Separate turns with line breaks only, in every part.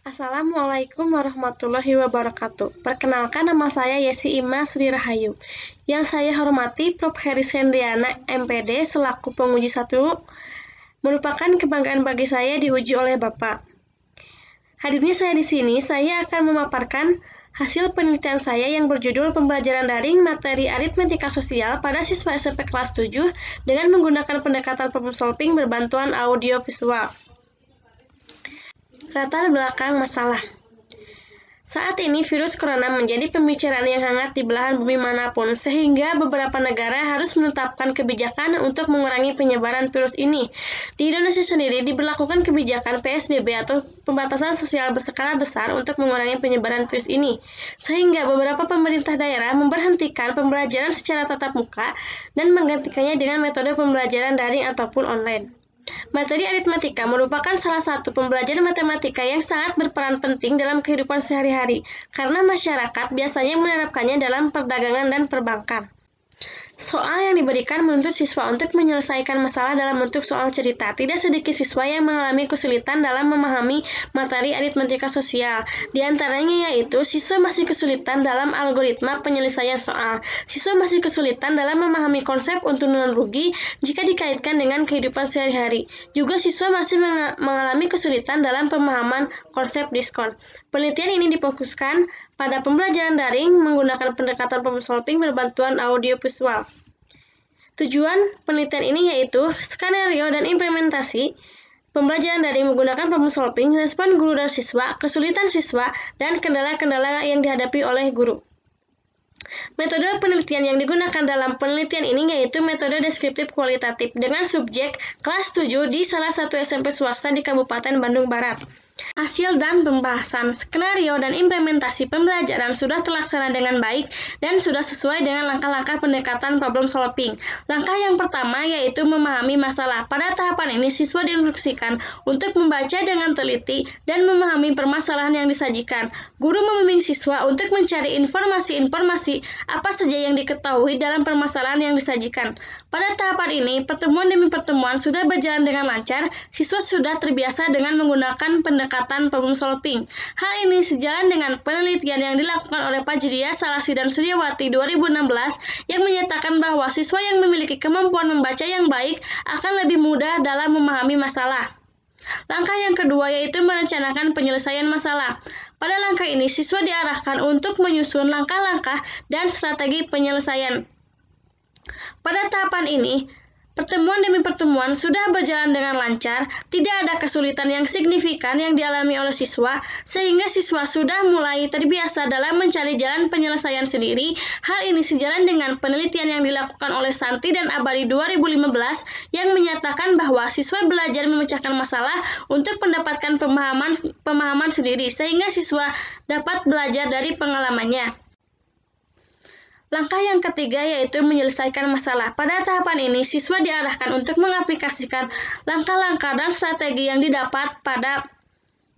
Assalamualaikum warahmatullahi wabarakatuh. Perkenalkan, nama saya Yesi Ima Sri Rahayu. Yang saya hormati Prof. Heri Sendriana, MPD, selaku penguji 1, merupakan kebanggaan bagi saya diuji oleh Bapak. Hadirnya saya di sini, saya akan memaparkan hasil penelitian saya yang berjudul Pembelajaran Daring Materi Aritmetika Sosial pada siswa SMP kelas 7 dengan menggunakan pendekatan problem solving berbantuan audio visual. Latar belakang masalah. Saat ini virus corona menjadi pembicaraan yang hangat di belahan bumi manapun, sehingga beberapa negara harus menetapkan kebijakan untuk mengurangi penyebaran virus ini. Di Indonesia sendiri diberlakukan kebijakan PSBB atau pembatasan sosial berskala besar untuk mengurangi penyebaran virus ini, sehingga beberapa pemerintah daerah memberhentikan pembelajaran secara tatap muka dan menggantikannya dengan metode pembelajaran daring ataupun online. Materi aritmetika merupakan salah satu pembelajaran matematika yang sangat berperan penting dalam kehidupan sehari-hari, karena masyarakat biasanya menerapkannya dalam perdagangan dan perbankan. Soal yang diberikan menuntut siswa untuk menyelesaikan masalah dalam bentuk soal cerita. Tidak sedikit siswa yang mengalami kesulitan dalam memahami materi aritmetika sosial. Di antaranya yaitu siswa masih kesulitan dalam algoritma penyelesaian soal. Siswa masih kesulitan dalam memahami konsep untung-untungan rugi jika dikaitkan dengan kehidupan sehari-hari. Juga siswa masih mengalami kesulitan dalam pemahaman konsep diskon. Penelitian ini difokuskan pada pembelajaran daring menggunakan pendekatan problem solving berbantuan audio visual. Tujuan penelitian ini yaitu skenario dan implementasi pembelajaran daring menggunakan problem solving, respon guru dan siswa, kesulitan siswa, dan kendala-kendala yang dihadapi oleh guru. Metode penelitian yang digunakan dalam penelitian ini yaitu metode deskriptif kualitatif dengan subjek kelas 7 di salah satu SMP swasta di Kabupaten Bandung Barat. Hasil dan pembahasan skenario dan implementasi pembelajaran sudah terlaksana dengan baik dan sudah sesuai dengan langkah-langkah pendekatan problem solving. Langkah yang pertama yaitu memahami masalah. Pada tahapan ini siswa diinstruksikan untuk membaca dengan teliti dan memahami permasalahan yang disajikan. Guru membimbing siswa untuk mencari informasi-informasi apa saja yang diketahui dalam permasalahan yang disajikan. Pada tahapan ini, pertemuan demi pertemuan sudah berjalan dengan lancar. Siswa sudah terbiasa dengan menggunakan pendekatan problem solving. Hal ini sejalan dengan penelitian yang dilakukan oleh Fajriya, Salasi, dan Suryawati 2016 yang menyatakan bahwa siswa yang memiliki kemampuan membaca yang baik akan lebih mudah dalam memahami masalah. Langkah yang kedua yaitu merencanakan penyelesaian masalah. Pada langkah ini, siswa diarahkan untuk menyusun langkah-langkah dan strategi penyelesaian. Pada tahapan ini, pertemuan demi pertemuan sudah berjalan dengan lancar, tidak ada kesulitan yang signifikan yang dialami oleh siswa, sehingga siswa sudah mulai terbiasa dalam mencari jalan penyelesaian sendiri. Hal ini sejalan dengan penelitian yang dilakukan oleh Santi dan Abadi 2015 yang menyatakan bahwa siswa belajar memecahkan masalah untuk mendapatkan pemahaman sendiri, sehingga siswa dapat belajar dari pengalamannya. Langkah yang ketiga yaitu menyelesaikan masalah. Pada tahapan ini, siswa diarahkan untuk mengaplikasikan langkah-langkah dan strategi yang didapat pada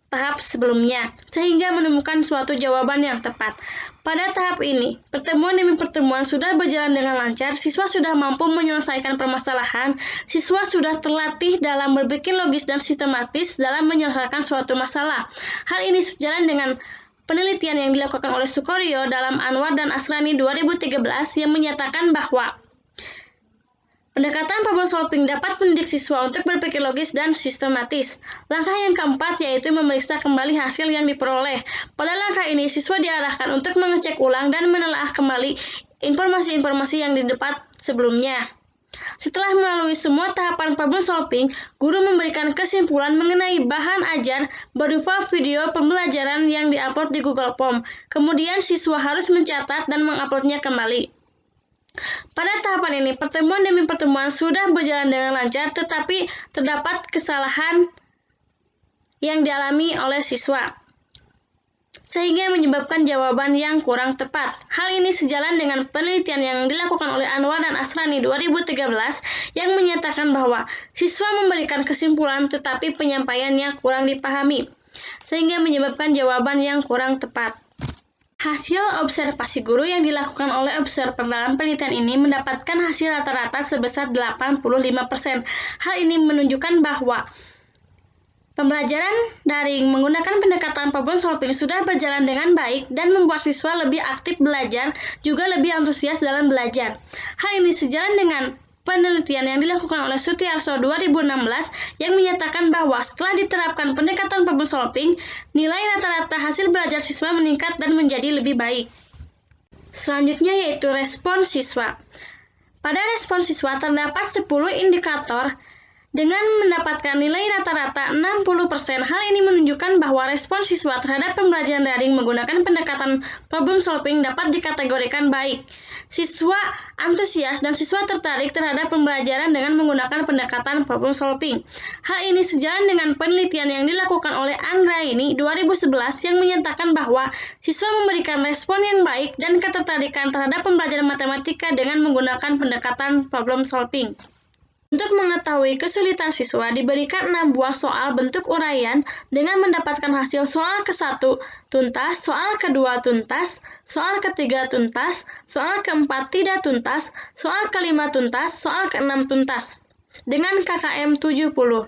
tahap sebelumnya, sehingga menemukan suatu jawaban yang tepat. Pada tahap ini, pertemuan demi pertemuan sudah berjalan dengan lancar, siswa sudah mampu menyelesaikan permasalahan, siswa sudah terlatih dalam berpikir logis dan sistematis dalam menyelesaikan suatu masalah. Hal ini sejalan dengan penelitian yang dilakukan oleh Sukoryo dalam Anwar dan Asrani 2013 yang menyatakan bahwa pendekatan problem solving dapat mendidik siswa untuk berpikir logis dan sistematis. Langkah yang keempat yaitu memeriksa kembali hasil yang diperoleh. Pada langkah ini, siswa diarahkan untuk mengecek ulang dan menelaah kembali informasi-informasi yang didapat sebelumnya. Setelah melalui semua tahapan problem solving, guru memberikan kesimpulan mengenai bahan ajar berupa video pembelajaran yang diupload di Google Form. Kemudian siswa harus mencatat dan menguploadnya kembali. Pada tahapan ini, pertemuan demi pertemuan sudah berjalan dengan lancar, tetapi terdapat kesalahan yang dialami oleh siswa, sehingga menyebabkan jawaban yang kurang tepat. Hal ini sejalan dengan penelitian yang dilakukan oleh Anwar dan Asrani 2013 yang menyatakan bahwa siswa memberikan kesimpulan tetapi penyampaiannya kurang dipahami, sehingga menyebabkan jawaban yang kurang tepat. Hasil observasi guru yang dilakukan oleh observer dalam penelitian ini mendapatkan hasil rata-rata sebesar 85%. Hal ini menunjukkan bahwa pembelajaran daring menggunakan pendekatan problem solving sudah berjalan dengan baik dan membuat siswa lebih aktif belajar, juga lebih antusias dalam belajar. Hal ini sejalan dengan penelitian yang dilakukan oleh Sutiarso 2016 yang menyatakan bahwa setelah diterapkan pendekatan problem solving, nilai rata-rata hasil belajar siswa meningkat dan menjadi lebih baik. Selanjutnya yaitu respon siswa. Pada respon siswa terdapat 10 indikator dengan mendapatkan nilai rata-rata 60%. Hal ini menunjukkan bahwa respon siswa terhadap pembelajaran daring menggunakan pendekatan problem solving dapat dikategorikan baik. Siswa antusias dan siswa tertarik terhadap pembelajaran dengan menggunakan pendekatan problem solving. Hal ini sejalan dengan penelitian yang dilakukan oleh Anggraini 2011 yang menyatakan bahwa siswa memberikan respon yang baik dan ketertarikan terhadap pembelajaran matematika dengan menggunakan pendekatan problem solving. Untuk mengetahui kesulitan siswa, diberikan 6 buah soal bentuk uraian dengan mendapatkan hasil soal ke-1 tuntas, soal ke-2 tuntas, soal ke-3 tuntas, soal ke-4 tidak tuntas, soal ke-5 tuntas, soal ke-6 tuntas, dengan KKM 70.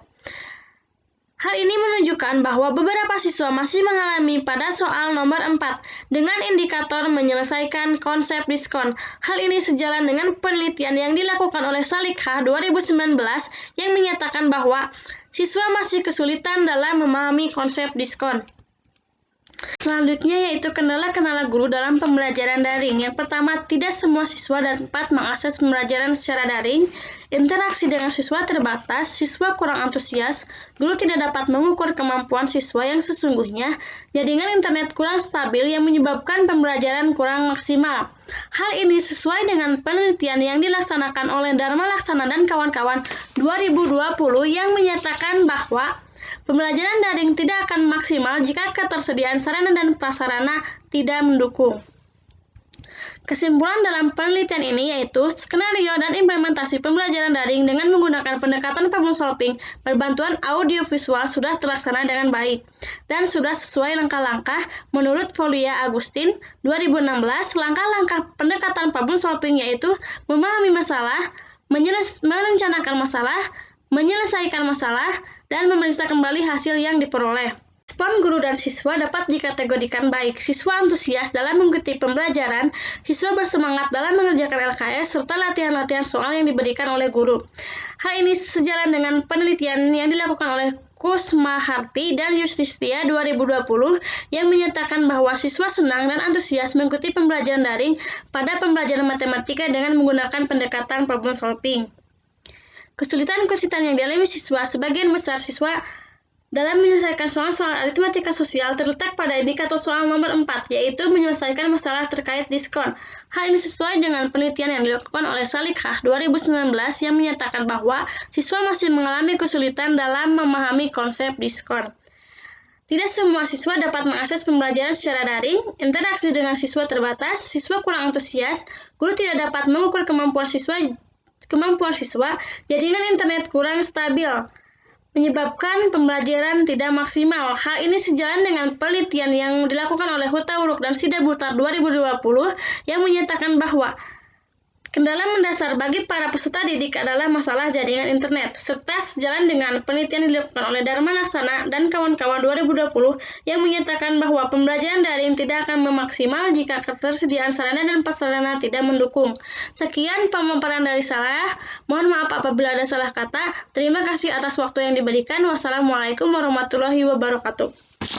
Hal ini menunjukkan bahwa beberapa siswa masih mengalami pada soal nomor 4 dengan indikator menyelesaikan konsep diskon. Hal ini sejalan dengan penelitian yang dilakukan oleh Salikha 2019 yang menyatakan bahwa siswa masih kesulitan dalam memahami konsep diskon. Selanjutnya yaitu kendala-kendala guru dalam pembelajaran daring. Yang pertama, tidak semua siswa dapat mengakses pembelajaran secara daring. Interaksi dengan siswa terbatas, siswa kurang antusias, guru tidak dapat mengukur kemampuan siswa yang sesungguhnya, jaringan internet kurang stabil yang menyebabkan pembelajaran kurang maksimal. Hal ini sesuai dengan penelitian yang dilaksanakan oleh Dharma Laksana dan kawan-kawan 2020 yang menyatakan bahwa pembelajaran daring tidak akan maksimal jika ketersediaan sarana dan prasarana tidak mendukung. Kesimpulan dalam penelitian ini yaitu skenario dan implementasi pembelajaran daring dengan menggunakan pendekatan problem solving berbantuan audiovisual sudah terlaksana dengan baik dan sudah sesuai langkah-langkah menurut Folia Agustin 2016. Langkah-langkah pendekatan problem solving yaitu memahami masalah, merencanakan masalah, menyelesaikan masalah, dan memeriksa kembali hasil yang diperoleh. Respon guru dan siswa dapat dikategorikan baik. Siswa antusias dalam mengikuti pembelajaran, siswa bersemangat dalam mengerjakan LKS, serta latihan-latihan soal yang diberikan oleh guru. Hal ini sejalan dengan penelitian yang dilakukan oleh Kusmaharti dan Yustistia 2020 yang menyatakan bahwa siswa senang dan antusias mengikuti pembelajaran daring pada pembelajaran matematika dengan menggunakan pendekatan problem solving. Kesulitan-kesulitan yang dialami siswa, sebagian besar siswa dalam menyelesaikan soal-soal aritmatika sosial terletak pada indikator soal nomor 4, yaitu menyelesaikan masalah terkait diskon. Hal ini sesuai dengan penelitian yang dilakukan oleh Salikha 2019 yang menyatakan bahwa siswa masih mengalami kesulitan dalam memahami konsep diskon. Tidak semua siswa dapat mengakses pembelajaran secara daring, interaksi dengan siswa terbatas, siswa kurang antusias, guru tidak dapat mengukur kemampuan siswa, jaringan internet kurang stabil, menyebabkan pembelajaran tidak maksimal. Hal ini sejalan dengan penelitian yang dilakukan oleh Hutauruk dan Sidabutar 2020 yang menyatakan bahwa kendala mendasar bagi para peserta didik adalah masalah jaringan internet, serta sejalan dengan penelitian yang dilakukan oleh Dharma Laksana dan kawan-kawan 2020 yang menyatakan bahwa pembelajaran daring tidak akan memaksimal jika ketersediaan sarana dan prasarana tidak mendukung. Sekian pemaparan dari saya. Mohon maaf apabila ada salah kata. Terima kasih atas waktu yang diberikan. Wassalamualaikum warahmatullahi wabarakatuh.